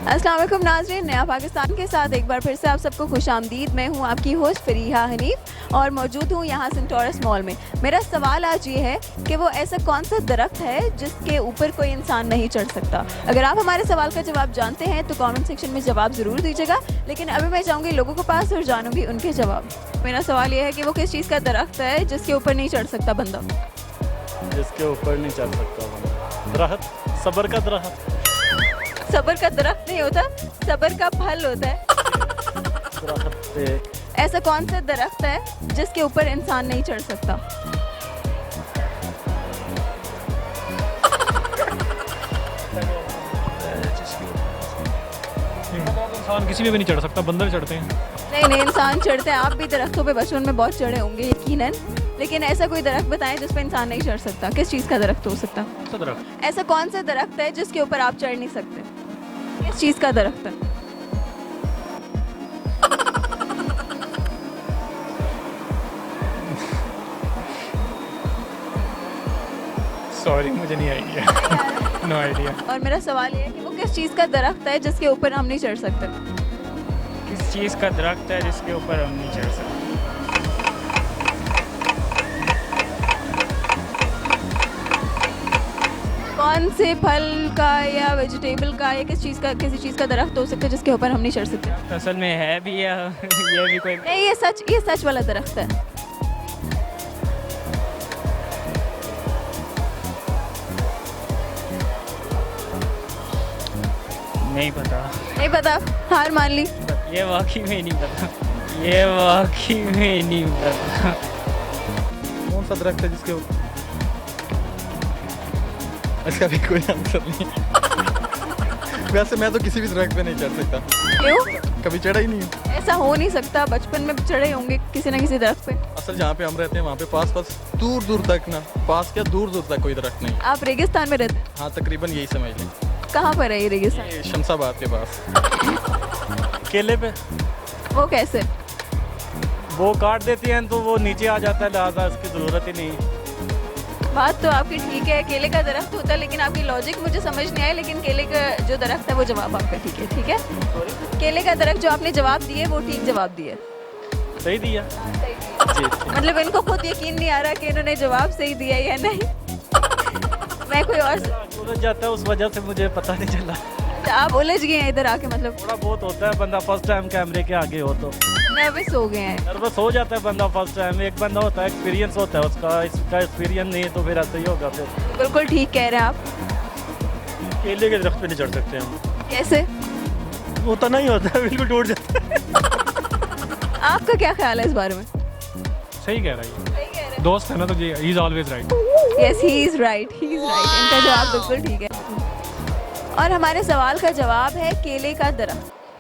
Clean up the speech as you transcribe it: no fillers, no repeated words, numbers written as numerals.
अस्सलाम वालेकुम नाज़रीन, नया पाकिस्तान के साथ एक बार फिर से आप सबको खुशामदीद। मैं हूँ आपकी होस्ट फरीहा हनीफ और मौजूद हूँ यहाँ सेंटोरस मॉल में। मेरा सवाल आज ये है कि वो ऐसा कौन सा दरख्त है जिसके ऊपर कोई इंसान नहीं चढ़ सकता। अगर आप हमारे सवाल का जवाब जानते हैं तो कमेंट सेक्शन में जवाब ज़रूर दीजिएगा, लेकिन अभी मैं जाऊँगी लोगों के पास और जानूँगी उनके जवाब। मेरा सवाल ये है कि वो किस चीज़ का दरख्त है जिसके ऊपर नहीं चढ़ सकता बंदा। जिसके ऊपर नहीं चढ़ सकता बंदा। दरख्त, सबर का दरख्त। सबर का दरख्त नहीं होता, सबर का फल होता है। दरख्त ऐसा कौन सा दरख्त है जिसके ऊपर इंसान नहीं चढ़ सकता। इंसान किसी पे भी नहीं चढ़ सकता, बंदर चढ़ते हैं। नहीं, इंसान चढ़ते हैं। आप भी दरख्तों पे बचपन में बहुत चढ़े होंगे यकीनन, लेकिन ऐसा कोई दरख्त बताएं जिस पे इंसान नहीं चढ़ सकता। किस चीज़ का दरख्त हो सकता है? दरख्त ऐसा कौन सा दरख्त है जिसके ऊपर आप चढ़ नहीं सकते? किस चीज़ का दरख्त है? सॉरी, मुझे नहीं आइडिया। No idea. और मेरा सवाल ये है कि वो किस चीज़ का दरख्त है जिसके ऊपर हम नहीं चढ़ सकते। किस चीज़ का दरख्त है जिसके ऊपर हम नहीं चढ़ सकते? कौन से फल का या वेजिटेबल का या किसी चीज़ का दरख्त हो सकता है जिसके ऊपर हम नहीं चढ़ सकते? असल में है भी या ये भी कोई नहीं, ये सच वाला दरख्त है। नहीं पता। नहीं पता, हार मान ली। ये वाकई में नहीं पता, ये वाकई में नहीं पता। कौन सा दरख्त है जिसके ऊपर? इसका भी कोई आंसर नहीं। वैसे मैं तो किसी भी दरख्त पे नहीं चढ़ सकता। क्यों? कभी चढ़ा ही नहीं हूँ। ऐसा हो नहीं सकता, बचपन में चढ़े होंगे किसी न किसी दरख्त पे। असल जहाँ पे हम रहते हैं वहाँ पे पास दूर दूर तक ना, पास क्या दूर दूर तक कोई दरख्त नहीं। आप रेगिस्तान में रहते हैं? हाँ, तकरीबन यही समझ लें। कहाँ पर है ये रेगिस्तान? ये शमशाबाद के पास। केले पे वो कैसे? वो काट देती हैं तो वो नीचे आ जाता है, लिहाजा इसकी ज़रूरत ही नहीं। बात तो आपकी ठीक है, केले का दरख्त होता है, लेकिन आपकी लॉजिक मुझे समझ नहीं आया। लेकिन केले का जो दरख्त है वो जवाब आपका ठीक है। ठीक है, केले का दरख्त जो आपने जवाब दिए वो ठीक जवाब दिए। सही दिया। मतलब इनको खुद यकीन नहीं आ रहा कि इन्होंने जवाब सही दिया या नहीं। मैं कोई और उलझ जाता है, उस वजह से मुझे पता नहीं चला। आप उलझ गए हैं इधर आके? मतलब थोड़ा बहुत होता है, बंदा फर्स्ट टाइम कैमरे के आगे हो तो नर्वस हो गए हैं। नर्वस हो जाता है बंदा फर्स्ट टाइम। एक बंदा होता है, एक्सपीरियंस होता है उसका, इसका एक्सपीरियंस नहीं है तो फिर ऐसा ही होगा। फिर बिल्कुल ठीक कह रहे हैं आप। केले के दरख्त पे नहीं चढ़ सकते हम। कैसे? वो तना ही होता है, बिल्कुल टूट जाता है। आपका क्या ख्याल है इस बारे में? सही कह रहा है, दोस्त है ना, तो he is always right. Yes, he is right, he is right. इनका जवाब बिल्कुल ठीक है। और हमारे सवाल का जवाब है केले का दरख्त।